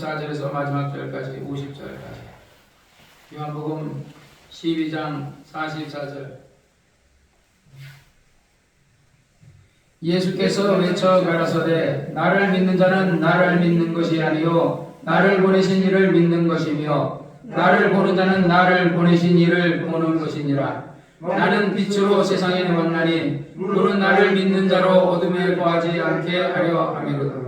44절에서 마지막 절까지 50절까지. 요한복음 12장 44절. 예수께서 외쳐 가라사대 나를 믿는 자는 나를 믿는 것이 아니요 나를 보내신 이를 믿는 것이며 나를 보는 자는 나를 보내신 이를 보는 것이니라. 나는 빛으로 세상에 왔나니 너는 나를 믿는 자로 어둠에 거하지 않게 하려 함이로다.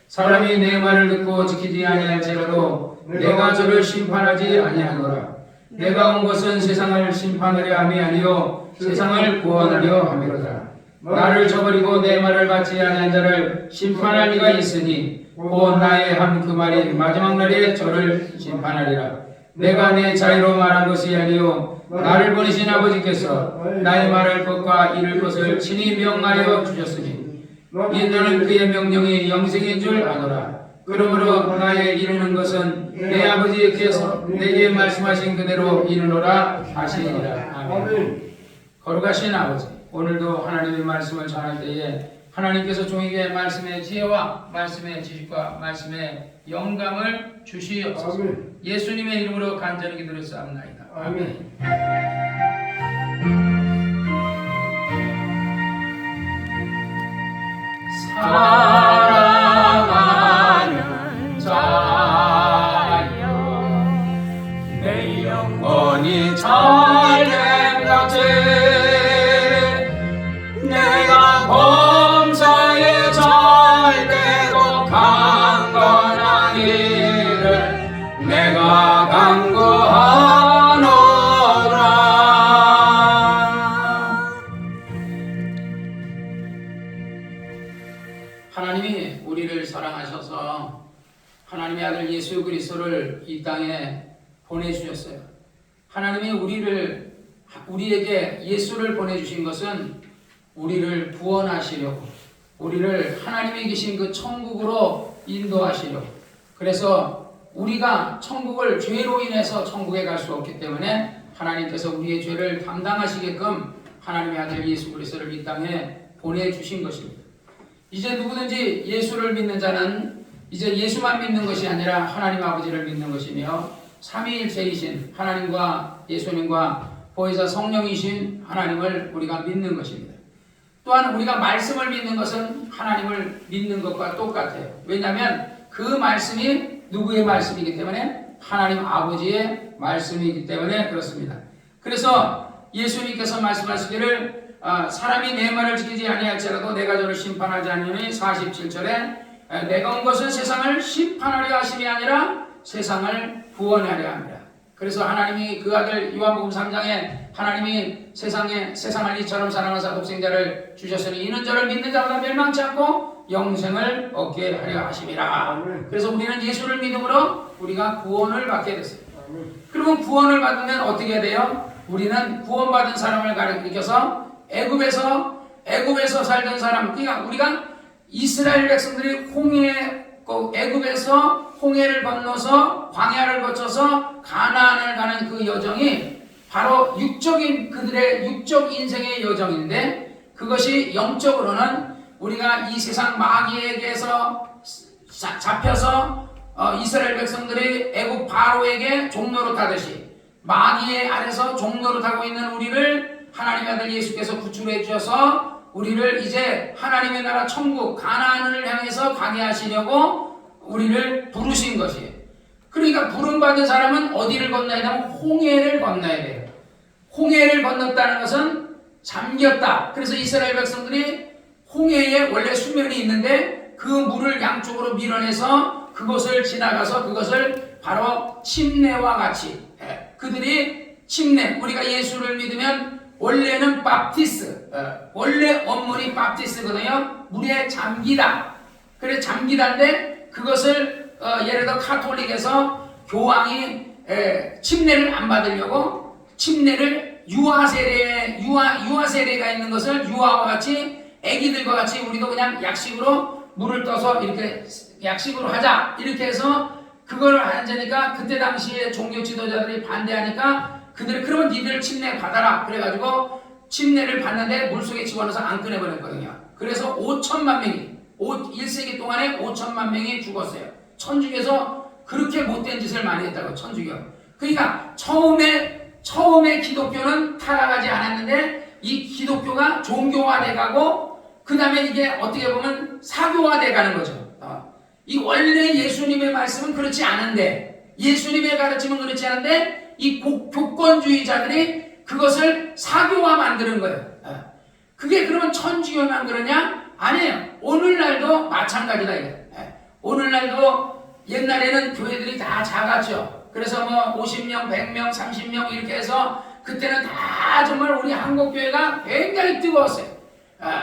사람이 내 말을 듣고 지키지 아니할지라도 내가 저를 심판하지 아니하노라. 내가 온 것은 세상을 심판하려 함이 아니요 세상을 구원하려 함이로다. 나를 저버리고 내 말을 받지 아니한 자를 심판할 이가 있으니 곧 나의 한 그 말이 마지막 날에 저를 심판하리라. 내가 내 자유로 말한 것이 아니요 나를 보내신 아버지께서 나의 말할 것과 이룰 것을 친히 명하여 주셨으니 인자는 그의 명령이 영생인 줄 아노라. 그러므로 나의 이루는 것은 내 아버지께서 내게 말씀하신 그대로 이루노라 하시니라. 아멘. 거룩하신 아버지, 오늘도 하나님의 말씀을 전할 때에 하나님께서 종에게 말씀의 지혜와 말씀의 지식과 말씀의 영감을 주시옵소서. 예수님의 이름으로 간절히 기도드렸사옵나이다. 아멘. 사랑하는 자여 내 영혼이 잘됨같이 내가 범사에 잘되고 강건한 일을 내가 간구하노라. 하나님이 우리를 사랑하셔서 하나님의 아들 예수 그리스도를 이 땅에 보내주셨어요. 하나님이 우리에게 예수를 보내주신 것은 우리를 구원하시려고, 우리를 하나님이 계신 그 천국으로 인도하시려고. 그래서 우리가 천국을 죄로 인해서 천국에 갈 수 없기 때문에 하나님께서 우리의 죄를 담당하시게끔 하나님의 아들 예수 그리스도를 이 땅에 보내주신 것입니다. 이제 누구든지 예수를 믿는 자는 이제 예수만 믿는 것이 아니라 하나님 아버지를 믿는 것이며 삼위일체이신 하나님과 예수님과 보혜사 성령이신 하나님을 우리가 믿는 것입니다. 또한 우리가 말씀을 믿는 것은 하나님을 믿는 것과 똑같아요. 왜냐하면 그 말씀이 누구의 말씀이기 때문에 하나님 아버지의 말씀이기 때문에 그렇습니다. 그래서 예수님께서 말씀하시기를 사람이 내 말을 지키지 아니할지라도 내가 저를 심판하지 않으니 47절에 내가 온 것은 세상을 심판하려 하심이 아니라 세상을 구원하려 합니다. 그래서 하나님이 그 아들 요한복음 3장에 하나님이 세상을 이처럼 사랑하사 독생자를 주셨으니 이는 저를 믿는 자마다 멸망치 않고 영생을 얻게 하려 하심이라. 그래서 우리는 예수를 믿음으로 우리가 구원을 받게 됐어요. 그러면 구원을 받으면 어떻게 돼요? 우리는 구원받은 사람을 가리켜서 애굽에서 살던 사람, 그러니까 우리가 이스라엘 백성들이 애굽에서 홍해를 건너서 광야를 거쳐서 가나안을 가는 그 여정이 바로 그들의 육적 인생의 여정인데, 그것이 영적으로는 우리가 이 세상 마귀에게서 잡혀서 이스라엘 백성들이 애굽 바로에게 종노릇하듯이 마귀의 아래서 종노릇하고 있는 우리를 하나님의 아들 예수께서 구출해 주셔서 우리를 이제 하나님의 나라 천국 가나안을 향해서 가게 하시려고 우리를 부르신 것이에요. 그러니까 부름받은 사람은 어디를 건너야 되면 홍해를 건너야 돼요. 홍해를 건넜다는 것은 잠겼다. 그래서 이스라엘 백성들이 홍해에 원래 수면이 있는데 그 물을 양쪽으로 밀어내서 그것을 지나가서 그것을 바로 침례와 같이 그들이 우리가 예수를 믿으면 원래는 밥티스, 원래 원문이 밥티스거든요. 물에 잠기다. 그래 잠기다인데 그것을 예를 들어 카톨릭에서 교황이 침례를 안 받으려고 침례를 유아 세례가 있는 것을 유아와 같이 애기들과 같이 우리도 그냥 약식으로 물을 떠서 이렇게 약식으로 하자 이렇게 해서 그걸 하자니까 그때 당시에 종교 지도자들이 반대하니까 그들이 그러면 니들 침례 받아라 그래가지고 침례를 받는데 물속에 집어넣어서 안 꺼내버렸거든요. 그래서 5천만 명이 1세기 동안에 5천만 명이 죽었어요. 천중에서 그렇게 못된 짓을 많이 했다고, 천주교. 그러니까 처음에 기독교는 타락하지 않았는데 이 기독교가 종교화돼 가고 그 다음에 이게 어떻게 보면 사교화돼 가는 거죠. 이 원래 예수님의 말씀은 그렇지 않은데, 예수님의 가르침은 그렇지 않은데 이 교권주의자들이 그것을 사교화 만드는 거예요. 그게 그러면 천주교만 그러냐? 아니에요. 오늘날도 마찬가지다 이거예요. 오늘날도 옛날에는 교회들이 다 작았죠. 그래서 뭐 50명, 100명, 30명 이렇게 해서 그때는 다 정말 우리 한국교회가 굉장히 뜨거웠어요.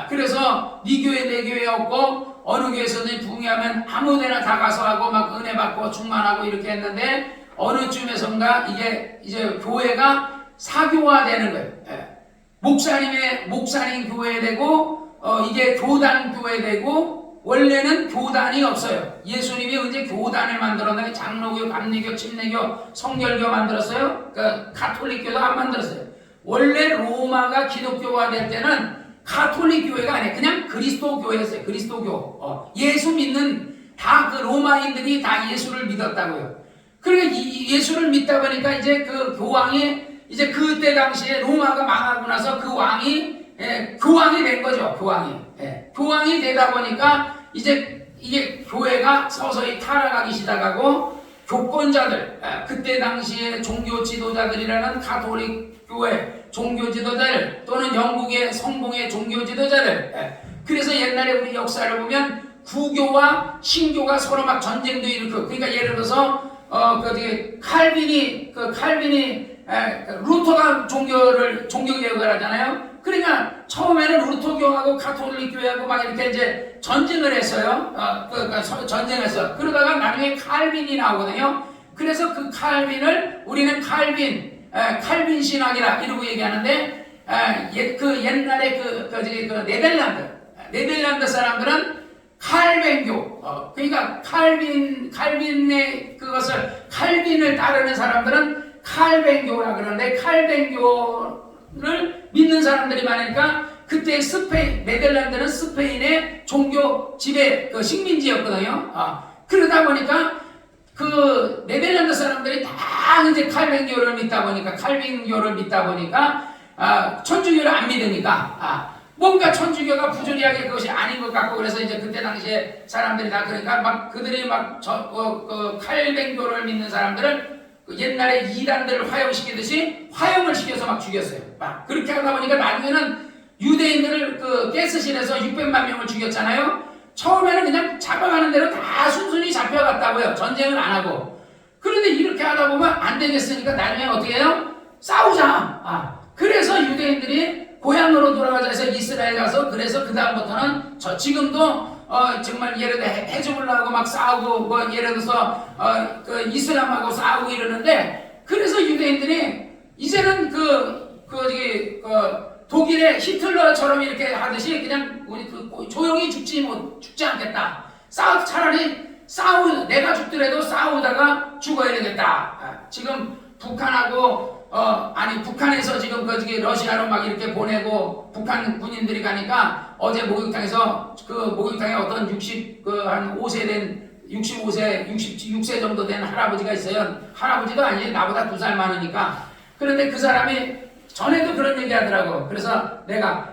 그래서 네 교회 내 교회 없고 어느 교회에서는 부흥하면 아무데나 다 가서 하고 막 은혜 받고 충만하고 이렇게 했는데 어느 쯤에선가 이게 이제 교회가 사교화되는 거예요. 목사님 교회 되고 이게 교단 교회 되고 원래는 교단이 없어요. 예수님이 언제 교단을 만들었나요? 장로교, 감리교, 침례교, 성결교 만들었어요? 그 가톨릭교도 안 만들었어요. 원래 로마가 기독교화 될 때는 가톨릭 교회가 아니에요. 그냥 그리스도 교회였어요. 그리스도교. 예수 믿는 다 그 로마인들이 다 예수를 믿었다고요. 그러니까 예수를 믿다 보니까 이제 그 교황이 이제 그때 당시에 로마가 망하고 나서 그 왕이 교황이 된 거죠. 교황이 되다 보니까 이제 이게 교회가 서서히 타락하기 시작하고 교권자들, 그때 당시에 종교 지도자들이라는 가톨릭 교회 종교 지도자들 또는 영국의 성공의 종교 지도자들, 그래서 옛날에 우리 역사를 보면 구교와 신교가 서로 막 전쟁도 일으키고, 그러니까 예를 들어서 칼빈이 루터가 종교개혁을 하잖아요. 그러니까 처음에는 루터교하고 가톨릭 교회하고 막 이렇게 이제 전쟁을 했어요. 전쟁했어. 그러다가 나중에 칼빈이 나오거든요. 그래서 그 칼빈을 우리는 칼빈 신학이라 이러고 얘기하는데, 그 옛날에 네덜란드 사람들은 칼뱅교, 그러니까 칼빈의 칼빈을 따르는 사람들은 칼뱅교라 그러는데, 칼뱅교를 믿는 사람들이 많으니까 그때 네덜란드는 스페인의 종교 지배 식민지였거든요. 그러다 보니까 그 네덜란드 사람들이 다 이제 칼뱅교를 믿다 보니까 천주교를 안 믿으니까 뭔가 천주교가 부조리하게 그것이 아닌 것 같고, 그래서 이제 그때 당시에 사람들이 다 그러니까 막 그들이 칼뱅교를 믿는 사람들을 옛날에 이단들을 화형시키듯이 화형을 시켜서 막 죽였어요. 그렇게 하다 보니까 나중에는 유대인들을 가스실에서 600만 명을 죽였잖아요. 처음에는 그냥 잡아가는 대로 다 순순히 잡혀갔다고요. 전쟁을 안 하고. 그런데 이렇게 하다 보면 안 되겠으니까 나중에 어떻게 해요? 싸우자. 그래서 유대인들이 고향으로 돌아가자 해서 이스라엘 가서, 그래서 그 다음부터는 지금도 정말 예를 들어 헤즈볼라하고 막 싸우고, 뭐 예를 들어서 그 이슬람하고 싸우고 이러는데, 그래서 유대인들이 이제는 독일의 히틀러처럼 이렇게 하듯이 그냥 우리 조용히 죽지 않겠다. 차라리 내가 죽더라도 싸우다가 죽어야 되겠다. 지금 북한하고 북한에서 지금 러시아로 막 이렇게 보내고 북한 군인들이 가니까 어제 목욕탕에서 목욕탕에 어떤 66세 정도 된 할아버지가 있어요. 할아버지도 아니에요. 나보다 2살 많으니까. 그런데 그 사람이 전에도 그런 얘기 하더라고. 그래서 내가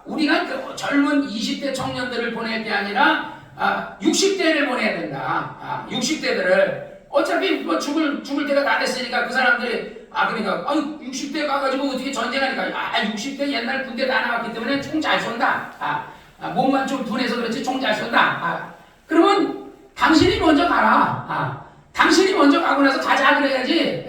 우리가 젊은 20대 청년들을 보낼 게 아니라 60대를 보내야 된다. 60대들을 어차피 뭐 죽을 때가 다 됐으니까 그 사람들이 그러니까 60대 가가지고 어떻게 전쟁하니까 60대 옛날 군대 다 나왔기 때문에 총 잘 쏜다. 몸만 좀 둔해서 그렇지 총 잘 쏜다. 그러면 당신이 먼저 가라. 당신이 먼저 가고 나서 가자 그래야지.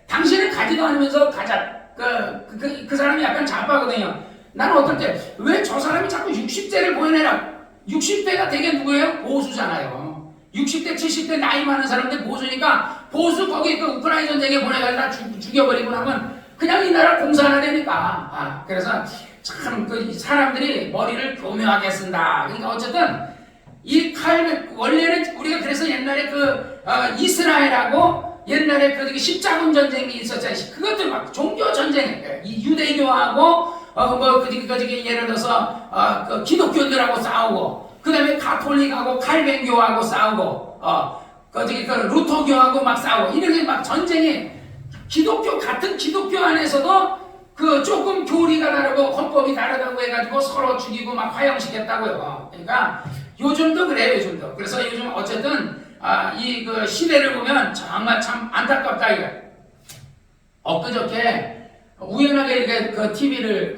당신은 가지도 않으면서 가자. 그 사람이 약간 잡아거든요. 나는 어떨 때 왜 저 사람이 자꾸 60대를 보내라. 60대가 되게 누구예요? 보수잖아요. 60대, 70대 나이 많은 사람들 보수니까, 보수 거기 우크라이나 전쟁에 보내가지고 다 죽여버리고 나면 그냥 이 나라 공산화 되니까. 그래서 참 사람들이 머리를 교묘하게 쓴다. 그러니까 어쨌든 원래는 우리가 그래서 옛날에 이스라엘하고 옛날에 십자군 전쟁이 있었잖아요. 그것도 막 종교 전쟁, 유대교하고 예를 들어서 기독교들하고 싸우고, 그 다음에 가톨릭하고 칼뱅교하고 싸우고, 그 루터교하고 막 싸우고 이렇게 막 전쟁이 같은 기독교 안에서도 그 조금 교리가 다르고 헌법이 다르다고 해가지고 서로 죽이고 막 화형시켰다고요. 그러니까 요즘도 그래요, 요즘도. 그래서 요즘 어쨌든 이 그 시대를 보면 정말 참 안타깝다 이거. 엊그저께 우연하게 이렇게 그 TV를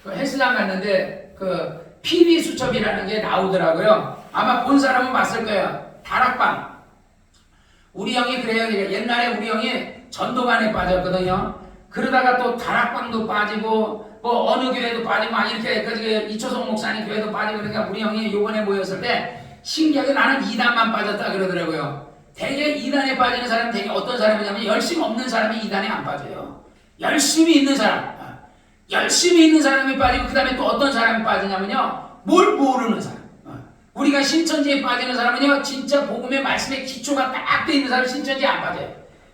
그 헬스장 갔는데 그 PD 수첩이라는 게 나오더라고요. 아마 본 사람은 봤을 거예요. 다락방. 우리 형이 그래요. 옛날에 우리 형이 전도관에 빠졌거든요. 그러다가 또 다락방도 빠지고 뭐 어느 교회도 빠지고 막 이렇게 이초성 목사님 교회도 빠지고 그러니까 우리 형이 요번에 모였을 때 신기하게 나는 2단만 빠졌다 그러더라고요. 되게 2단에 빠지는 사람은 되게 어떤 사람이냐면 열심 없는 사람이 2단에 안 빠져요. 열심히 있는 사람. 열심히 있는 사람이 빠지고 그 다음에 또 어떤 사람이 빠지냐면요. 뭘 모르는 사람. 우리가 신천지에 빠지는 사람은요. 진짜 복음의 말씀의 기초가 딱 돼 있는 사람이 신천지에 안 빠져요.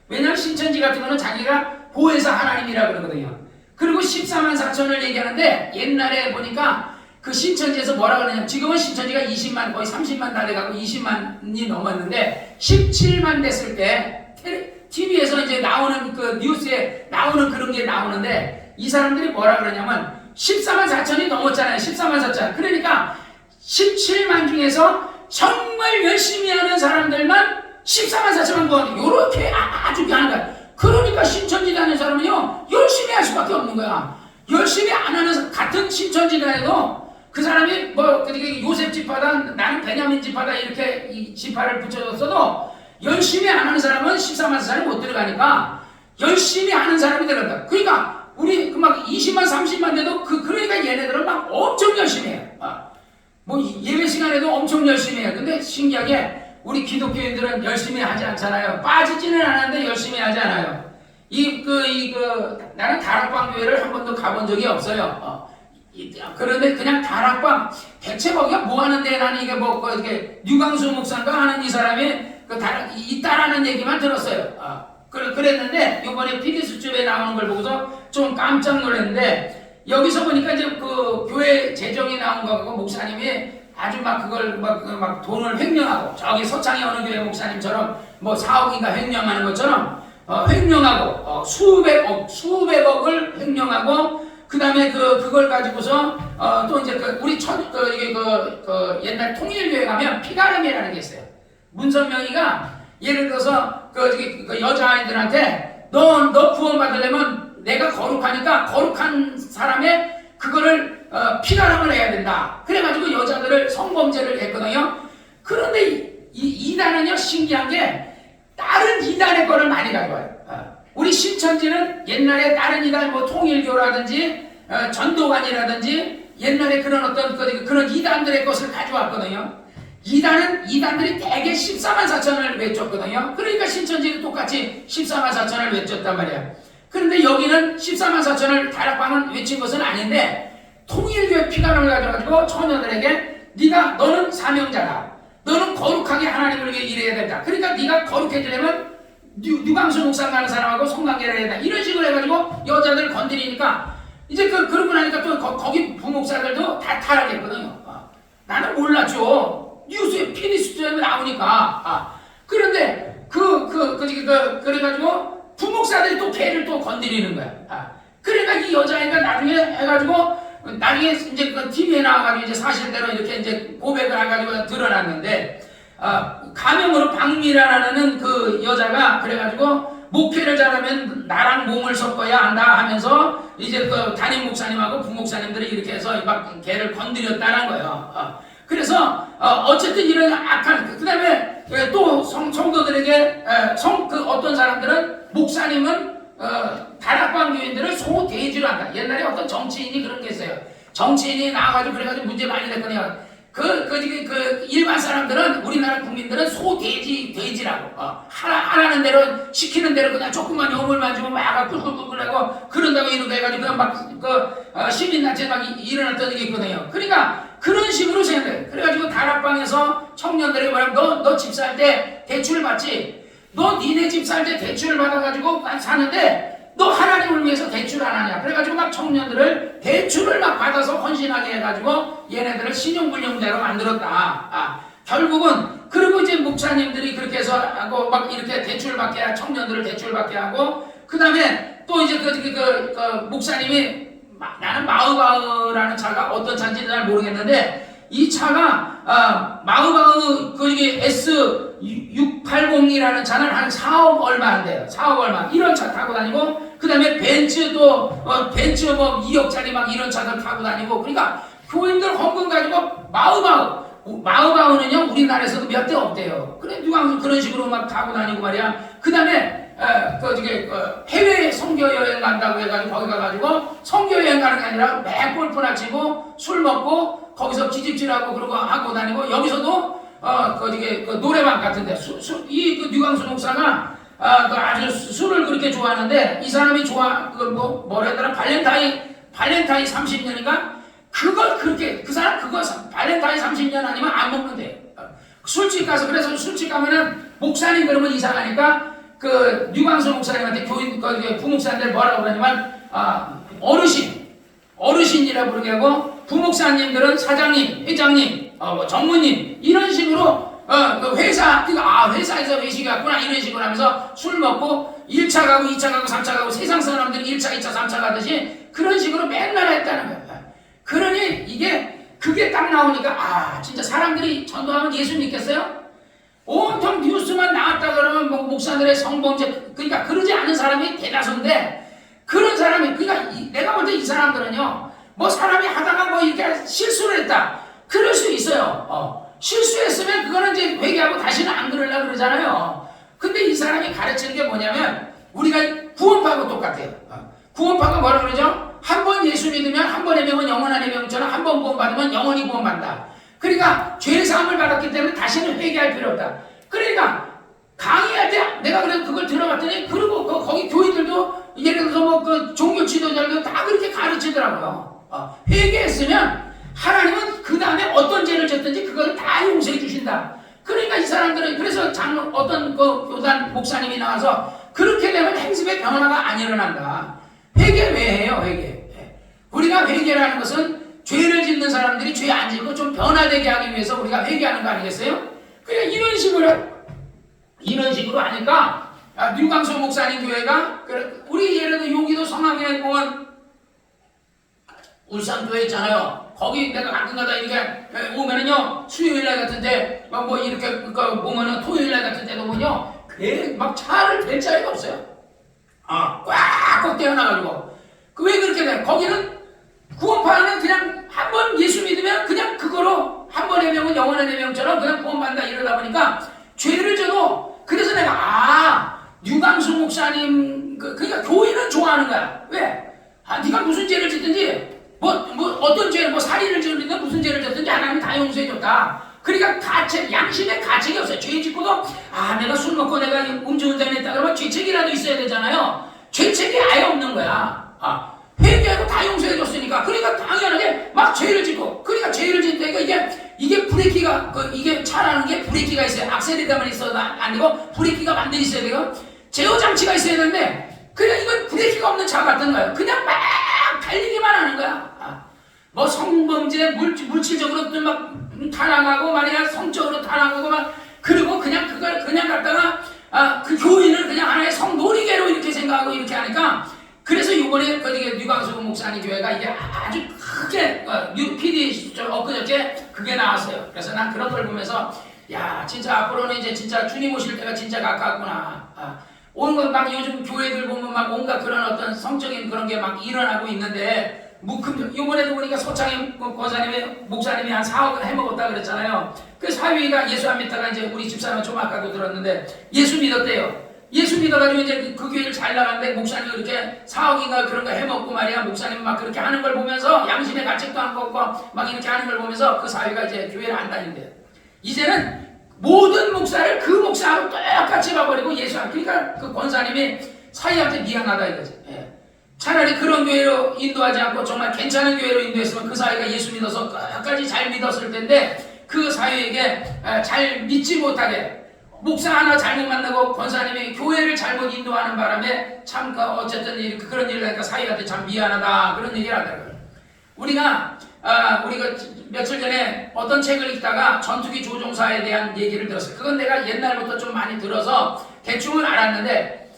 왜냐하면 신천지 같은 거는 자기가 보혜사 하나님이라 그러거든요. 그리고 14만 4천을 얘기하는데 옛날에 보니까 그 신천지에서 뭐라 그러냐면 지금은 신천지가 20만 거의 30만 다 돼가고 20만이 넘었는데 17만 됐을 때 TV에서 이제 나오는 그 뉴스에 나오는 그런 게 나오는데 이 사람들이 뭐라 그러냐면 14만 4천이 넘었잖아요. 14만 4천. 그러니까 17만 중에서 정말 열심히 하는 사람들만 14만 4천만 번 요렇게 아주 하는 거야. 그러니까 신천지 다니는 사람은요 열심히 할 수밖에 없는 거야. 열심히 안 하는 같은 신천지 다녀도 그 사람이 뭐 요셉 지파다 나는 베냐민 지파다 이렇게 이 지파를 붙여줬어도 열심히 안 하는 사람은 14만 4천이 못 들어가니까 열심히 하는 사람이 들어간다. 그러니까 우리 그 막 20만 30만 돼도 그러니까 얘네들은 막 엄청 열심히 해요. 뭐 예배 시간에도 엄청 열심히 해요. 근데 신기하게 우리 기독교인들은 열심히 하지 않잖아요. 빠지지는 않았는데 열심히 하지 않아요. 나는 다락방 교회를 한 번도 가본 적이 없어요. 그런데 그냥 다락방 대체 거기가 뭐 하는데 나는 이게 뭐 이렇게 유광수 목사인가 하는 이 사람이 있다라는 얘기만 들었어요. 그랬는데 이번에 PD수첩에 나오는 걸 보고서 좀 깜짝 놀랐는데 여기서 보니까 이제 그 교회 재정이 나온 거고 목사님이 아주 막 그걸 막 돈을 횡령하고 저기 서창의 어느 교회 목사님처럼 뭐 4억인가 횡령하는 것처럼 횡령하고 수백억을 횡령하고 그 다음에 그걸 가지고서 또 이제 우리 옛날 통일교회 가면 피가름이라는 게 있어요. 문선명이가 예를 들어서 그 여자아이들한테 너 구원 받으려면 내가 거룩하니까 거룩한 사람의 그거를 피가름을 해야 된다. 그래가지고 여자들을 성범죄를 했거든요. 그런데 이단은요 신기한 게 다른 이단의 거를 많이 가져와요. 우리 신천지는 옛날에 다른 이단 뭐 통일교라든지 전도관이라든지 옛날에 그런 어떤 그런 이단들의 것을 가져왔거든요. 이단들이 대개 14만 4천을 외쳤거든요. 그러니까 신천지도 똑같이 14만 4천을 외쳤단 말이야. 그런데 여기는 14만 4천을 다락방은 외친 것은 아닌데 통일교회 피가름을 가져가지고 처녀들에게 너는 사명자다. 너는 거룩하게 하나님을 위해 일해야 된다. 그러니까 네가 거룩해지려면 유광수 목사 가는 사람하고 성관계를 해야 된다. 이런 식으로 해가지고 여자들 건드리니까 이제 그러고 나니까 또 거기 부목사들도 다 타락했거든요. 나는 몰랐죠. 뉴스에 PD 수첩에 나오니까. 그런데 그래가지고 부목사들이 또 걔를 또 건드리는 거야. 그러니까 이 여자애가 나중에 이제 그 TV에 나와가지고 이제 사실대로 이렇게 이제 고백을 해가지고 드러났는데, 가명으로 박미라라는 그 여자가 그래가지고 목회를 잘하면 나랑 몸을 섞어야 한다 하면서 이제 그 담임 목사님하고 부목사님들이 이렇게 해서 막 걔를 건드렸다는 거예요. 그래서 어쨌든 이런 악한 그 다음에 또 성도들에게 어떤 사람들은 목사님은 다락방 교인들을 소돼지로 한다. 옛날에 어떤 정치인이 그런 게 있어요. 정치인이 나와가지고 그래가지고 문제 많이 냈거든요. 일반 사람들은 우리나라 국민들은 돼지라고 하라는 대로 시키는 대로 그냥 조금만 요물만 주면 막 꿀꿀꿀꿀하고 그런다고 이러고 해가지고 그냥 막 시민단체 막 일어났던 게 있거든요. 그러니까 그런 식으로 생각해. 그래가지고 다락방에서 청년들이 뭐냐면 너 집 살 때 대출 받지? 너 니네 집 살 때 대출을 받아가지고 사는데 너 하나님을 위해서 대출 안 하냐? 그래가지고 막 청년들을 대출을 막 받아서 헌신하게 해가지고 얘네들을 신용불량자로 만들었다. 결국은 그리고 이제 목사님들이 그렇게 해서 하고 막 이렇게 대출받게 하고 청년들을 대출받게 하고 그 다음에 또 이제 그 목사님이 나는 마흐바흐라는 차가 어떤 차인지 잘 모르겠는데 이 차가 마흐바흐 거기 S680이라는 차는 한 4억 얼마 안 돼요. 4억 얼마 이런 차 타고 다니고 그 다음에 벤츠도 벤츠 뭐 2억짜리 막 이런 차들 타고 다니고 그러니까 교인들 헌금 가지고 마흐바흐는요 우리나라에서도 몇 대 없대요. 그래 누가 그런 식으로 막 타고 다니고 말이야. 그 다음에 해외 선교 여행 간다고 해가지고 거기 가가지고 선교 여행 가는 게 아니라 매 골프나 치고 술 먹고 거기서 기집질하고 그러고 하고 다니고 여기서도 노래방 같은데 이 류광수 목사가 아주 술을 그렇게 좋아하는데 이 사람이 뭐라 해야 되나 발렌타인 30년인가 그걸 그렇게 그 사람 그거 발렌타인 30년 아니면 안 먹는데 술집 가서 그래서 술집 가면은 목사님 그러면 이상하니까 그 류광수 목사님한테 교인 부목사님들 뭐라고 그러냐면 어르신이라 부르게 하고 부목사님들은 사장님, 회장님, 전무님 이런 식으로 그 회사에서 외식이 왔구나 이런 식으로 하면서 술 먹고 1차 가고 2차 가고 3차 가고 세상 사람들이 1차, 2차, 3차 가듯이 그런 식으로 맨날 했다는 거야. 그러니 그게 딱 나오니까 진짜 사람들이 전도하면 예수 믿겠어요? 온통 뉴스만 나왔다 그러면 목사들의 성범죄 그러니까 그러지 않은 사람이 대다수인데 그런 사람이 그러니까 내가 볼 때 이 사람들은요 뭐 사람이 하다가 뭐 이렇게 실수를 했다 그럴 수 있어요. 실수했으면 그거는 이제 회개하고 다시는 안 그러려고 그러잖아요. 근데 이 사람이 가르치는 게 뭐냐면 우리가 구원파하고 똑같아요. 구원파가 뭐라 그러죠? 한 번 예수 믿으면 한 번의 명은 영원한 명처럼 한 번 구원받으면 영원히 구원받는다. 그러니까 죄사함을 받았기 때문에 다시는 회개할 필요 없다. 그러니까 강의할 때 내가 그래서 그걸 들어봤더니 그리고 거기 교인들도 예를 들어서 뭐 그 종교 지도자들도 다 그렇게 가르치더라고요. 회개했으면 하나님은 그 다음에 어떤 죄를 졌든지 그걸 다 용서해 주신다. 그러니까 이 사람들은 그래서 어떤 그 교단 목사님이 나와서 그렇게 되면 행습의 변화가 안 일어난다. 회개 왜 해요? 회개. 우리가 회개라는 것은 죄를 짓는 사람들이 죄 안 짓고 좀 변화되게 하기 위해서 우리가 회개하는 거 아니겠어요? 그냥 이런 식으로 하니까 류광수 목사님 교회가 우리 예를 들어 여기도 성황리공원 울산교회 있잖아요. 거기 내가 가끔가다 이렇게 오면은요 수요일날 같은데 뭐 이렇게 보면은 토요일날 같은 때도 보면요 막 차를 댈 자리가 없어요. 꽉꽉 떼어나가지고 왜 그렇게 돼? 거기는 구원파는 그냥 한 번 예수 믿으면 그냥 그거로 한 번의 명은 영원한 명처럼 그냥 구원받는다 이러다 보니까 죄를 져도 그래서 내가 류광수 목사님 그러니까 교인은 좋아하는 거야. 왜? 네가 무슨 죄를 짓든지 뭐 어떤 죄 살인을 지었든 무슨 죄를 졌든지 하나님 다 용서해줬다. 그러니까 양심의 가책이 없어요. 죄 짓고도 내가 술 먹고 내가 음주운전했다 그러면 죄책이라도 있어야 되잖아요. 죄책이 아예 없는 거야. 회개하고 다 용서해줬으니까 그러니까 당연하게 막 죄를 짓고 그러니까 죄를 짓니까 이게 브레이키가 이게 차라는 게 브레이키가 있어요. 악셀에다만 있어도 아니고 브레이키가 완전히 있어야 돼요. 제어 장치가 있어야 되는데 그냥 이건 브레이키가 없는 차 같은 거예요. 그냥 막 달리기만 하는 거야. 뭐 성범죄 물질적으로 막 타락하고 말이야 성적으로 타락하고 막 그리고 그냥 그걸 그냥 갖다가 그 교인을 그냥 하나의 성놀이개로 이렇게 생각하고 이렇게 하니까 그래서 이번에 류광수 목사님 교회가 이게 아주 크게 PD 엊그저께 그게 나왔어요. 그래서 난 그런 걸 보면서 진짜 앞으로는 이제 진짜 주님 오실 때가 진짜 가깝구나. 온갖 막 요즘 교회들 보면 막 온갖 그런 어떤 성적인 그런 게 막 일어나고 있는데 이번에도 보니까 소창임 목사님이 한 4억을 해먹었다 그랬잖아요. 그 사위가 예수 안 믿다가 이제 우리 집사람 좀 아까도 들었는데 예수 믿었대요. 예수 믿어가지고 이제 그 교회를 잘 나갔는데 목사님 이렇게 4억인가 그런 거 해먹고 말이야 목사님 막 그렇게 하는 걸 보면서 양심의 가책도 안 걷고 막 이렇게 하는 걸 보면서 그 사위가 이제 교회를 안 다닌대요. 이제는 모든 목사를 그 목사하고 똑같이 봐버리고 예수 안 그러니까 그 권사님이 사위한테 미안하다 이거지. 차라리 그런 교회로 인도하지 않고 정말 괜찮은 교회로 인도했으면 그 사위가 예수 믿어서 끝까지 잘 믿었을 텐데 그 사위에게 잘 믿지 못하게 목사 하나 잘못 만나고 권사님이 교회를 잘못 인도하는 바람에 참 어쨌든 그런 일을 하니까 사위한테 참 미안하다 그런 얘기를 하더라고요. 우리가 우리가 며칠 전에 어떤 책을 읽다가 전투기 조종사에 대한 얘기를 들었어요. 그건 내가 옛날부터 좀 많이 들어서 대충은 알았는데,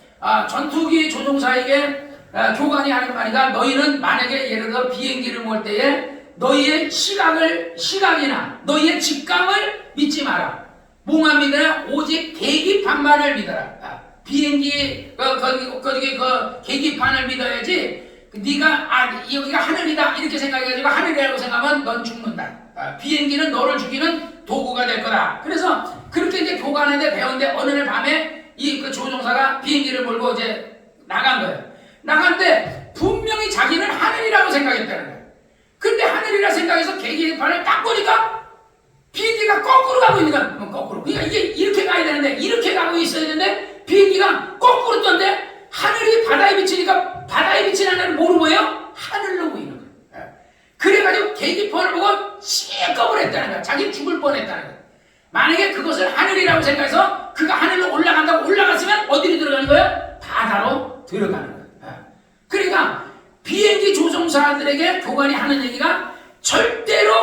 전투기 조종사에게 교관이 하는 말이가, 너희는 만약에 예를 들어 비행기를 몰 때에 너희의 시각이나 너희의 직감을 믿지 마라. 뭐만 믿으라? 오직 계기판만을 믿어라. 비행기 거기 계기판을 믿어야지. 네가 여기가 하늘이다 이렇게 생각해가지고 하늘이라고 생각하면 넌 죽는다. 비행기는 너를 죽이는 도구가 될 거다. 그래서 그렇게 이제 교관한테 배웠는데, 어느 날 밤에 그 조종사가 비행기를 몰고 이제 나간 거예요. 나갔는데 분명히 자기는 하늘이라고 생각했다는 거예요. 근데 하늘이라 생각해서 계기판을 딱 보니까 비행기가 거꾸로 가고 있는 거야. 거꾸로. 그러니까 이게 이렇게 가야 되는데 이렇게 가고 있어야 되는데 비행기가 거꾸로 떴는데, 하늘이 바다에 비치니까 바다에 비치는 하늘을 뭐로 보여요? 하늘로 보이는 거예요. 그래가지고 계기판을 보고 시겁을 했다는 거야. 자기 죽을 뻔했다는 거야. 만약에 그것을 하늘이라고 생각해서 그가 하늘로 올라간다고 올라갔으면 어디로 들어가는 거예요? 바다로 들어가는 거예요. 그러니까 비행기 조종사들에게 교관이 하는 얘기가, 절대로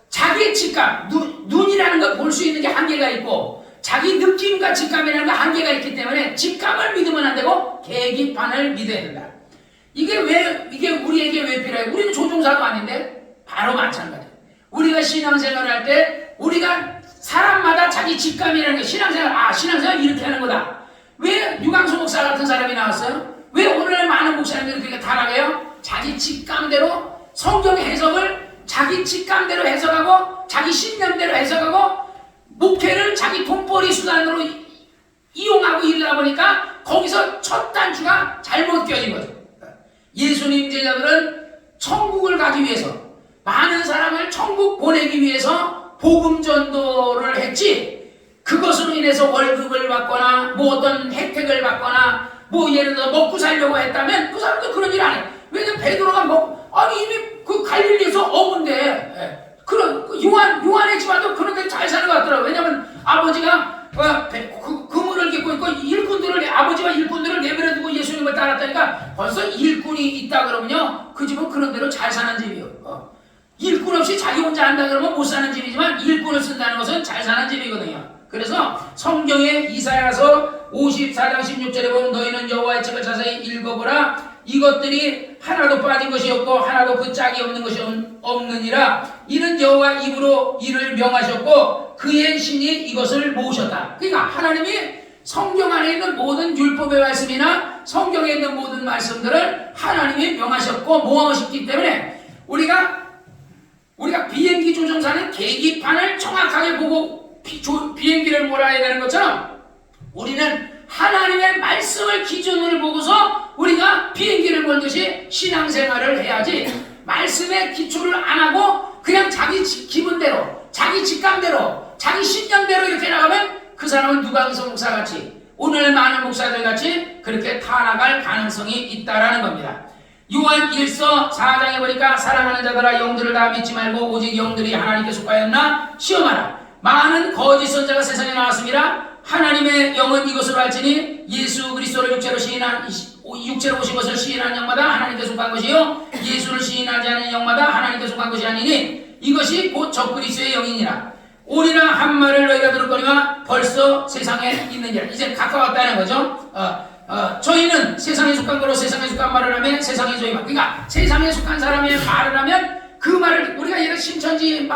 자기의 직감, 눈이라는 걸 볼 수 있는 게 한계가 있고 자기 느낌과 직감이라는 게 한계가 있기 때문에 직감을 믿으면 안 되고 계기판을 믿어야 된다. 이게 우리에게 왜 필요해요? 우리는 조종사도 아닌데 바로 마찬가지예요. 우리가 신앙생활을 할 때 우리가 사람마다 자기 직감이라는 게, 신앙생활 이렇게 하는 거다. 왜 유광수 목사 같은 사람이 나왔어요? 왜 오늘날 많은 목사님들이 그렇게 타락해요? 자기 직감대로 성경의 해석을 자기 직감대로 해석하고 자기 신념대로 해석하고 목회를 자기 돈벌이 수단으로 이용하고 이러다 보니까 거기서 첫 단추가 잘못 껴진 거죠. 예수님 제자들은 천국을 가기 위해서, 많은 사람을 천국 보내기 위해서 복음 전도를 했지, 그것으로 인해서 월급을 받거나 뭐 어떤 혜택을 받거나 뭐 예를 들어 먹고 살려고 했다면 그 사람도 그런 일 안 해. 왜냐면 베드로가 이미 그 갈릴리에서 어부인데, 그런 요한의 집안도 그런데 잘 사는 것 같더라고요. 왜냐면 아버지가 그물을 깃고 있고 아버지와 일꾼들을 내버려두고 예수님을 따랐다니까, 벌써 일꾼이 있다 그러면요, 그 집은 그런 대로 잘 사는 집이요. 일꾼 없이 자기 혼자 한다 그러면 못 사는 집이지만, 일꾼을 쓴다는 것은 잘 사는 집이거든요. 그래서 성경에 이사야서 54장 16절에 보면, 너희는 여호와의 책을 자세히 읽어보라. 이것들이 하나도 빠진 것이 없고 하나도 그 짝이 없는 것이 없느니라. 이는 여호와 입으로 이를 명하셨고 그의 신이 이것을 모으셨다. 그러니까 하나님이 성경 안에 있는 모든 율법의 말씀이나 성경에 있는 모든 말씀들을 하나님이 명하셨고 모아오셨기 때문에, 우리가 비행기 조종사는 계기판을 정확하게 보고 비행기를 몰아야 되는 것처럼, 우리는 하나님의 말씀을 기준으로 보고서 우리가 비행기를 몰듯이 신앙생활을 해야지, 말씀의 기초를 안 하고 그냥 자기 기분대로, 자기 직감대로, 자기 신념대로 이렇게 나가면 그 사람은 유광수 목사 같이, 오늘 많은 목사들 같이 그렇게 타락할 가능성이 있다라는 겁니다. 요한 1서 4장에 보니까, 사랑하는 자들아 영들을 다 믿지 말고 오직 영들이 하나님께 속하였나 시험하라. 많은 거짓 선자가 세상에 나왔습니다. 하나님의 영은 이것으로 알지니 예수 그리스도를 육체로 오신 것을 시인하는 영마다 하나님께 속한 것이요 예수를 시인하지 않는 영마다 하나님께 속한 것이 아니니 이것이 곧 적그리스도의 영이니라. 오리라 한 말을 너희가 들었거니와 벌써 세상에 있느니라. 이제 가까웠다는 거죠. 저희는 세상에 속한 거로 세상에 속한 말을 하면 세상에 저희 말, 그러니까 세상에 속한 사람의 말을 하면 그 말을, 우리가 예를 신천지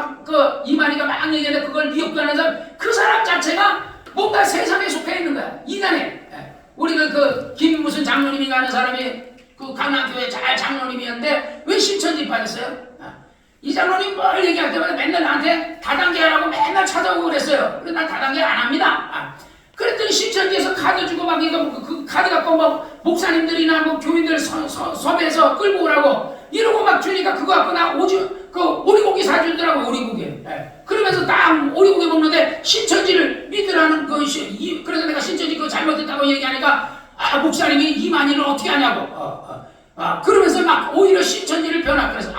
이만희가 막 얘기하는데 그걸 미혹하는 사람, 그 사람 자체가 뭔가 세상에 속해 있는 거야. 인간에. 우리가 김무슨 장로님인가 하는 사람이 강남교회 잘 장로님이었는데 왜 신천지 빠졌어요? 이 장로님 뭘 얘기할 때마다 맨날 나한테 다단계하라고 맨날 찾아오고 그랬어요. 그래서 난 다단계 안 합니다. 그랬더니 신천지에서 카드 주고 막 그 카드 갖고 막 목사님들이나 뭐 교인들 섭외해서 끌고 오라고 이러고 막 주니까 그거 갖고 나 오리고기 사주더라고. 오리고기. 그러면서 딱 오리고기 먹는데 신천지를 믿으라는 것이, 그래서 내가 신천지 그거 잘못했다고 얘기하니까 목사님이 이만희를 어떻게 하냐고. 그러면서 막 오히려 신천지를 그래서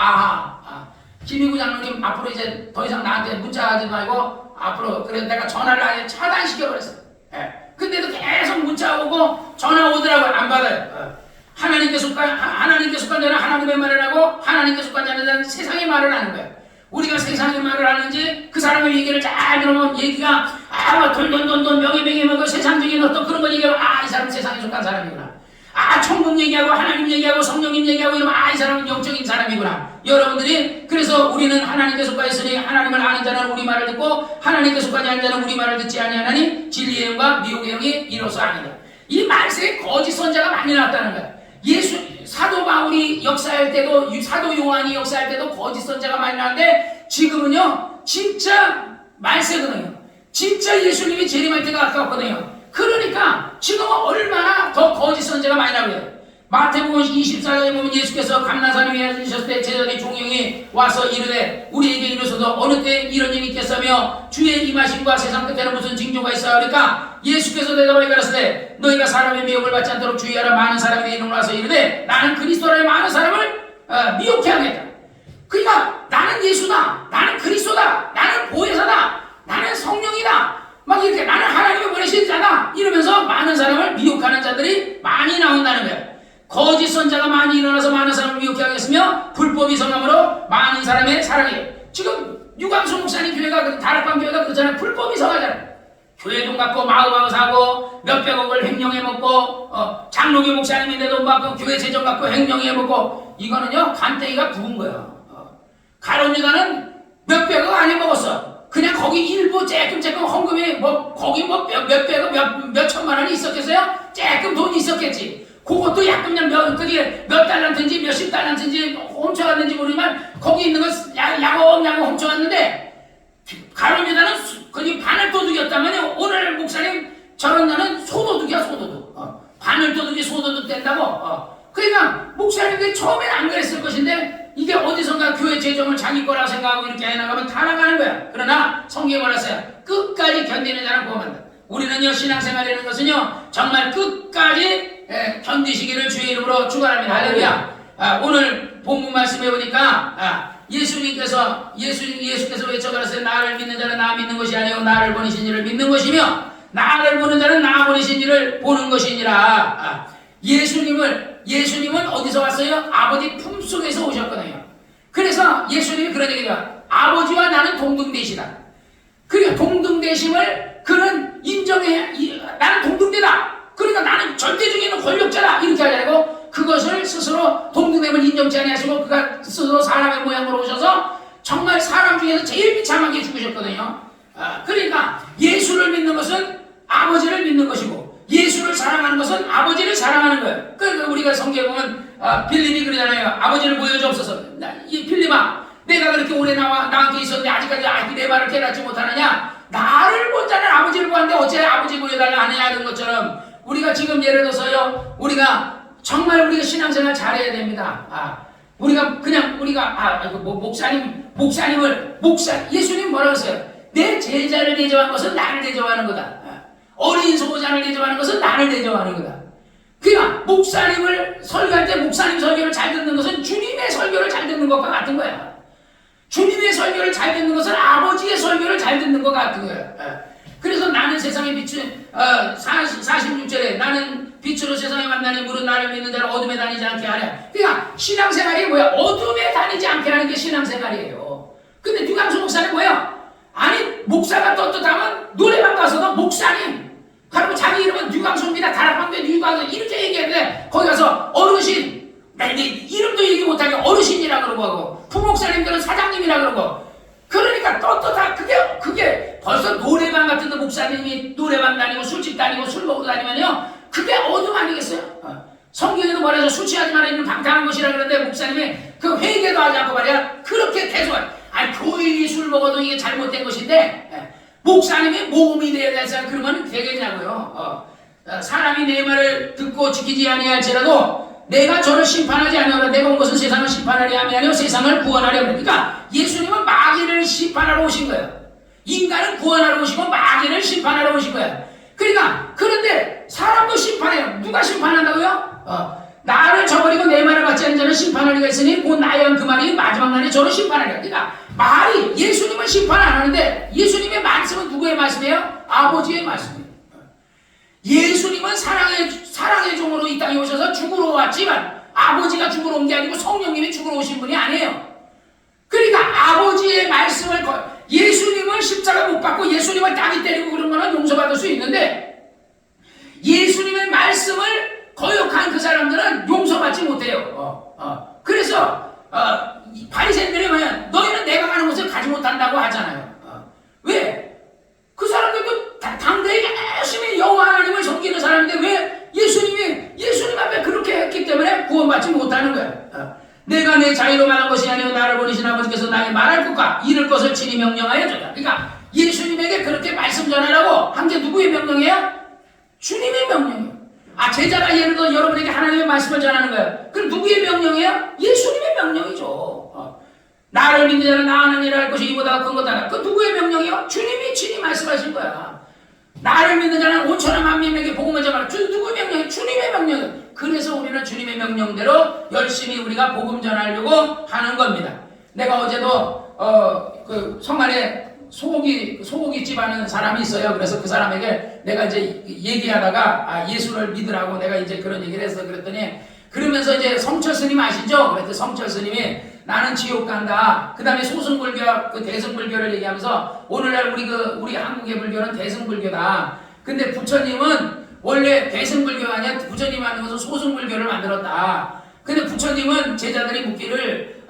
김희구 장로님 앞으로 이제 더 이상 나한테 문자하지 말고 앞으로, 그래서 내가 전화를 아예 차단시켜버렸어. 근데도 계속 문자 오고 전화 오더라고요. 안 받아요. 하나님께 속한 자는 하나님의 말을 하고 하나님께 속한 자는 세상의 말을 하는 거야. 우리가 세상의 말을 하는지 그 사람의 얘기를 잘 들으면 얘기가 돈돈돈돈 명예 먹고 세상적인 어떤 그런 거 얘기하면 이 사람은 세상에 속한 사람이구나. 천국 얘기하고 하나님 얘기하고 성령님 얘기하고 이러면 이 사람은 영적인 사람이구나. 여러분들이 그래서 우리는 하나님께 속하 있으니 하나님을 아는 자는 우리 말을 듣고 하나님께 속하지 않은 자는 우리 말을 듣지 아니하나니 진리의 영과 미혹의 영이 이로써 아니라. 이 말세에 거짓 선자가 많이 나왔다는 거야. 사도 바울이 역사할 때도 사도 요한이 역사할 때도 거짓 선자가 많이 나왔는데 지금은요 진짜 말세거든요. 진짜 예수님이 재림할 때가 가까웠거든요. 그러니까 지금은 얼마나 더 거짓 선자가 많이 나와요. 마태복음 24장에 보면 예수께서 감난산에 계셨을 때 제자들의 종영이 와서 이르되 우리에게 이르소서 어느 때 이런 일이 있겠으며 주의 임하심과 세상 끝에는 무슨 징조가 있어야 하니까 예수께서 대답하여 가라사대 너희가 사람의 미혹을 받지 않도록 주의하라. 많은 사람이 내 이름으로 와서 이르되 나는 그리스도라. 많은 사람을 미혹해 하겠다. 그러니까 나는 예수다, 나는 그리스도다, 나는 보혜사다, 나는 성령이다, 막 이렇게 나는 하나님의 보내신 자다 이러면서 많은 사람을 미혹하는 자들이 많이 나온다는 거예요. 거짓 선자가 많이 일어나서 많은 사람을 미혹해 하겠으며 불법이 성함으로 많은 사람의 사랑이에요. 지금 유광수 목사님 교회가 다락방 교회가 그렇잖아요. 불법이 성하잖아요. 교회 돈 갖고 마음하고 사고 몇백억을 횡령해 먹고 장로교 목사님인데 돈 받고 교회 재정 갖고 횡령해 먹고 이거는요 간땡이가 부은 거예요. 가론유다는 몇백억 안 해먹었어. 그냥 거기 일부 쬐끔 헌금이 거기 몇백억 몇천만 원이 있었겠어요? 쬐끔 돈이 있었겠지. 그것도 약간 그냥 몇 달란트인지 몇십 달란트인지 훔쳐갔는지 모르지만 거기 있는 거 야금 훔쳐갔는데 가론유다는 거기 반을 도둑이었다면 오늘 목사님 저런 나는 소도둑이야 소도둑. 반을 도둑이 소도둑 된다고. 그러니까 목사님들이 처음엔 안 그랬을 것인데 이게 어디선가 교회 재정을 자기 거라고 생각하고 이렇게 해나가면 다 나가는 거야. 그러나 성경에 말했어요. 끝까지 견디는 자는 구원한다. 우리는요 신앙생활이라는 것은요 정말 끝까지 견디시기를 주의 이름으로 축원합니다. 할렐루야. 오늘 본문 말씀해 보니까 예수께서 외쳐가라사대 나를 믿는 자는 나 믿는 것이 아니요 나를 보내신 이를 믿는 것이며 나를 보는 자는 나 보내신 이를 보는 것이니라. 예수님은 어디서 왔어요? 아버지 품속에서 오셨거든요. 그래서 예수님이 그런 얘기가 아버지와 나는 동등되시다. 그러니까 동등되심을 그는 인정해. 나는 동등되다. 그러니까 나는 절대적인 있는 권력자다. 이렇게 하지 않고 그것을 스스로 동등됨을 인정치 아니하시고 그가 스스로 사람의 모양으로 오셔서 정말 사람 중에서 제일 비참하게 죽으셨거든요. 그러니까 예수를 믿는 것은 아버지를 믿는 것이고 예수를 사랑하는 것은 아버지를 사랑하는 거예요. 그러니까 우리가 성경에 보면 빌립이 그러잖아요. 아버지를 보여주옵소서. 이 빌립아 내가 그렇게 오래 나와 함께 있었는데 아직까지 내 말을 깨닫지 못하느냐. 나를 본 자는 아버지를 보았는데 어째 아버지 보여달라 하느냐 하는 것처럼 우리가 지금 예를 들어서요 우리가 신앙생활 잘해야 됩니다. 예수님 뭐라고 했어요? 내 제자를 대접하는 것은 나를 대접하는 거다. 어린 소자를 대접하는 것은 나를 대접하는 거다. 그러니까 목사님을 설교할 때 목사님 설교를 잘 듣는 것은 주님의 설교를 잘 듣는 것과 같은 거야. 주님의 설교를 잘 듣는 것은 아버지의 설교를 잘 듣는 것 같은 거예요. 그래서 나는 세상의 빛을 46절에 나는 빛으로 세상에 만나니 물은 나를 믿는 자를 어둠에 다니지 않게 하랴. 그러니까 신앙생활이 뭐야? 어둠에 다니지 않게 하는 게 신앙생활이에요. 근데 유광수 목사는 뭐야? 아니 목사가 떳떳하면 노래방 가서도 목사님 그리고 자기 이름은 유광수입니다. 다락방대 유광수 이렇게 얘기하는데 거기 가서 어르신 내 이름도 얘기 못하게 어르신이라 그러고 하고 부목사님들은 사장님이라 그러고 그러니까 떳떳하 그게 벌써 노래방 같은 데 목사님이 노래방 다니고 술집 다니고 술 먹고 다니면요 그게 어둠 아니겠어요? 성경에도 말해서 술 취하지 말아 있는 방탕한 것이라 그러는데 목사님이 그 회개도 하지 않고 말이야 그렇게 계속 교인이 술 먹어도 이게 잘못된 것인데 목사님이 모범이 되어야 돼서 그러면 되겠냐고요. 사람이 내 말을 듣고 지키지 아니할지라도 내가 저를 심판하지 아니하라. 내가 온 것은 세상을 심판하려 함이 아니요 세상을 구원하려. 그러니까 예수님은 마귀를 심판하러 오신 거예요. 인간은 구원하러 오시고 마귀를 심판하러 오신 거예요. 그러니까 그런데 사람도 심판해요. 누가 심판한다고요? 나를 저버리고 내 말을 받지 않는 자는 심판할 리가 있으니 곧 나에 한 그 말이 마지막 날에 저를 심판하리라. 그러니까 말이 예수님은 심판 안 하는데 예수님의 말씀은 누구의 말씀이에요? 아버지의 말씀이에요. 예수님은 사랑의 종으로 이 땅에 오셔서 죽으러 왔지만 아버지가 죽으러 온 게 아니고 성령님이 죽으러 오신 분이 아니에요. 그러니까 아버지의 말씀을 예수님을 십자가 못 받고 예수님을 땅이 때리고 그런 거는 용서받을 수 있는데 예수님의 말씀을 거역한 그 사람들은 용서받지 못해요. 그래서 바리새인들이 뭐냐, 너희는 내가 가는 곳을 가지 못한다고 하잖아요. 왜? 그 사람들도 당대에 열심히 여호와 하나님을 섬기는 사람인데 왜 예수님 앞에 그렇게 했기 때문에 구원받지 못하는 거야. 내가 내 자유로 말한 것이 아니오 나를 보내신 아버지께서 나에게 말할 것과 이를 것을 친히 명령하여 줬다. 그러니까 예수님에게 그렇게 말씀 전하라고 한 게 누구의 명령이에요? 주님의 명령이에요. 제자가 예를 들어 여러분에게 하나님의 말씀을 전하는 거예요. 그럼 누구의 명령이에요? 예수님의 명령이죠. 나를 믿는 자는 나 하는 일을 할 것이 이보다 큰 거다. 그 누구의 명령이요? 주님이 친히 말씀하신 거야. 나를 믿는 자는 5천만 만민에게 복음을 전하라. 누구의 명령이에요? 주님의 명령이에요. 그래서 우리는 주님의 명령대로 열심히 우리가 복음 전하려고 하는 겁니다. 내가 어제도 그 성안에 소고기집 하는 사람이 있어요. 그래서 그 사람에게 내가 이제 얘기하다가 예수를 믿으라고 내가 이제 그런 얘기를 해서 그랬더니 그러면서 이제 성철 스님 아시죠? 그랬더니 성철 스님이 나는 지옥 간다. 그 다음에 소승불교, 그 대승불교를 얘기하면서 오늘날 우리 한국의 불교는 대승불교다. 근데 부처님은 원래 대승불교가 아니라 부처님 하는 것은 소승불교를 만들었다. 근데 부처님은 제자들이 묻기를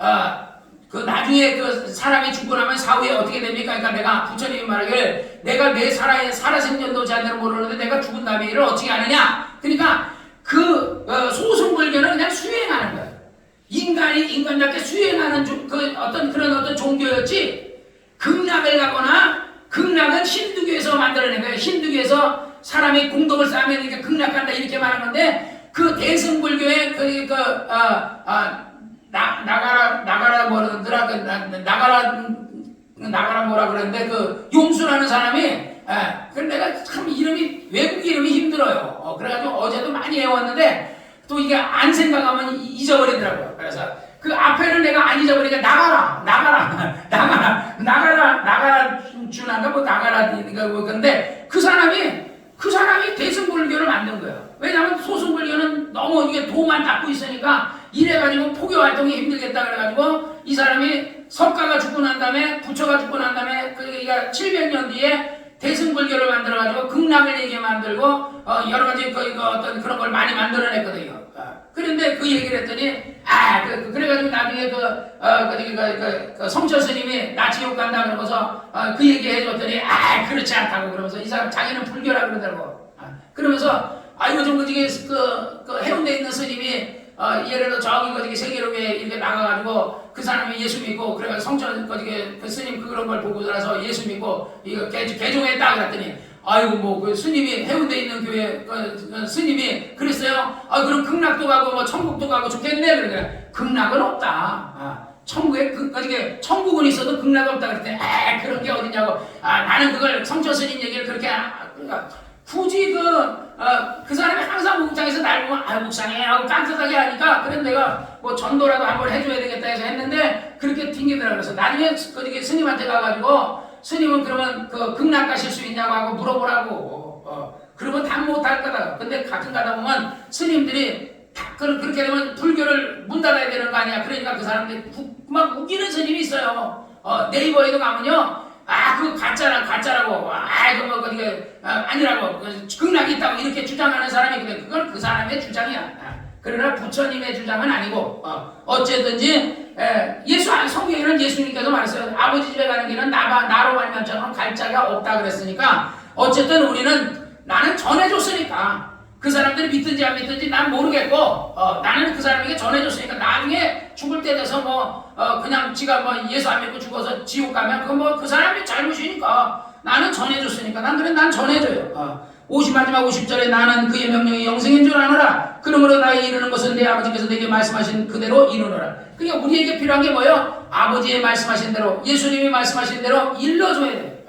그 나중에 그 사람이 죽고 나면 사후에 어떻게 됩니까? 그러니까 내가 부처님이 말하기를 내가 내 살아생전도 자네를 모르는데 내가 죽은 다음에 일을 어떻게 하느냐? 그러니까 그 소승불교는 그냥 수행하는 거야. 인간답게 수행하는 그런 종교였지 극락을 가거나 극락은 힌두교에서 만들어낸 거예요. 힌두교에서 사람이 공덕을 쌓으면 이렇게 극락한다 이렇게 말하는 건데 그 대승불교의 나가라 뭐라 그러는데 그 용수라는 사람이 그래 내가 참 이름이 외국 이름이 힘들어요. 그래가지고 어제도 많이 해왔는데 또 이게 안 생각하면 잊어버리더라고요. 그래서 그 앞에는 내가 안 잊어버리니까 나가라 준한가 뭐 나가라 근데 그 사람이 대승불교를 만든 거예요. 왜냐하면 소승불교는 너무 이게 도만 닦고 있으니까 이래가지고 포교 활동이 힘들겠다 그래가지고 이 사람이 석가가 죽고 난 다음에 부처가 죽고 난 다음에 그러니까 700년 뒤에 대승불교를 만들어가지고 극락을 얘기 만들고 여러 가지 어떤 그런 걸 많이 만들어냈거든요. 그런데 그 얘기를 했더니 그래가지고 나중에 그 성철 스님이 나 지옥 간다 그러면서 그 얘기 해줬더니 그렇지 않다고 그러면서 이 사람 자기는 불교라 그러더라고. 그러면서 요즘 그 해운대에 있는 스님이 예를 들어 저기 세계로에 이렇게 나가가지고 그 사람이 예수 믿고 그래가 성철 그 스님 그런 걸 보고 나서 예수 믿고 이거 개종했다 그랬더니 그 스님이 해운대에 있는 교회 스님이 그랬어요. 그럼 극락도 가고 뭐 천국도 가고 좋겠네 그러니까 극락은 없다. 천국은 있어도 극락은 없다 그랬더니 그런 게 어디냐고. 나는 그걸 성철 스님 얘기를 그렇게 그러니까 굳이 그 사람이 항상 목장에서 날 보면 목장에 하고 깜짝하게 하니까 그래서 내가 뭐 전도라도 한번 해줘야 되겠다 해서 했는데 그렇게 튕기더라고요. 그래서 나중에 스님한테 가가지고 스님은 그러면 그 극락 가실 수 있냐고 하고 물어보라고. 그러면 다 못할 거다. 근데 가끔 가다 보면 스님들이 그렇게 되면 불교를 문 닫아야 되는 거 아니야. 그러니까 그 사람들이 막 우기는 스님이 있어요. 네이버에도 가면요. 그거 가짜라고. 아니라고. 극락이 있다고 이렇게 주장하는 사람이 있거든. 그건 그 사람의 주장이야. 그러나 부처님의 주장은 아니고, 어쨌든지, 성경에는 예수님께서 말했어요. 아버지 집에 가는 길은 나로 말미암처럼 갈 자가 없다 그랬으니까, 어쨌든 나는 전해줬으니까, 그 사람들이 믿든지 안 믿든지 난 모르겠고, 나는 그 사람에게 전해줬으니까, 나중에 죽을 때 돼서 그냥 지가 예수 안 믿고 죽어서 지옥 가면, 그건 그 사람이 잘못이니까, 나는 전해줬으니까, 난 전해줘요. 마지막 50절에 나는 그의 명령이 영생인 줄 아노라. 그러므로 나에게 이르는 것은 내 아버지께서 내게 말씀하신 그대로 이루노라. 그러니까 우리에게 필요한 게 뭐예요? 아버지의 말씀하신 대로, 예수님이 말씀하신 대로 일러줘야 돼.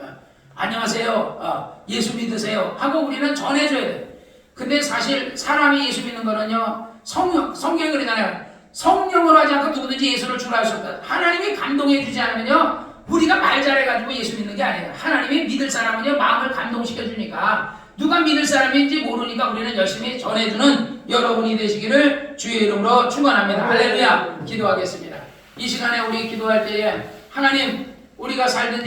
안녕하세요. 예수 믿으세요. 하고 우리는 전해줘야 돼. 근데 사실 사람이 예수 믿는 거는요, 성경이 그러잖아요. 성령으로 하지 않고 누구든지 예수를 주라 하셨다. 하나님이 감동해 주지 않으면요, 우리가 말 잘해가지고 예수 믿는 게 아니에요. 하나님이 믿을 사람은요, 마음을 감동시켜 주니까 누가 믿을 사람인지 모르니까 우리는 열심히 전해주는 여러분이 되시기를 주의 이름으로 축원합니다. 할렐루야. 기도하겠습니다. 이 시간에 우리 기도할 때에 하나님, 우리가 살던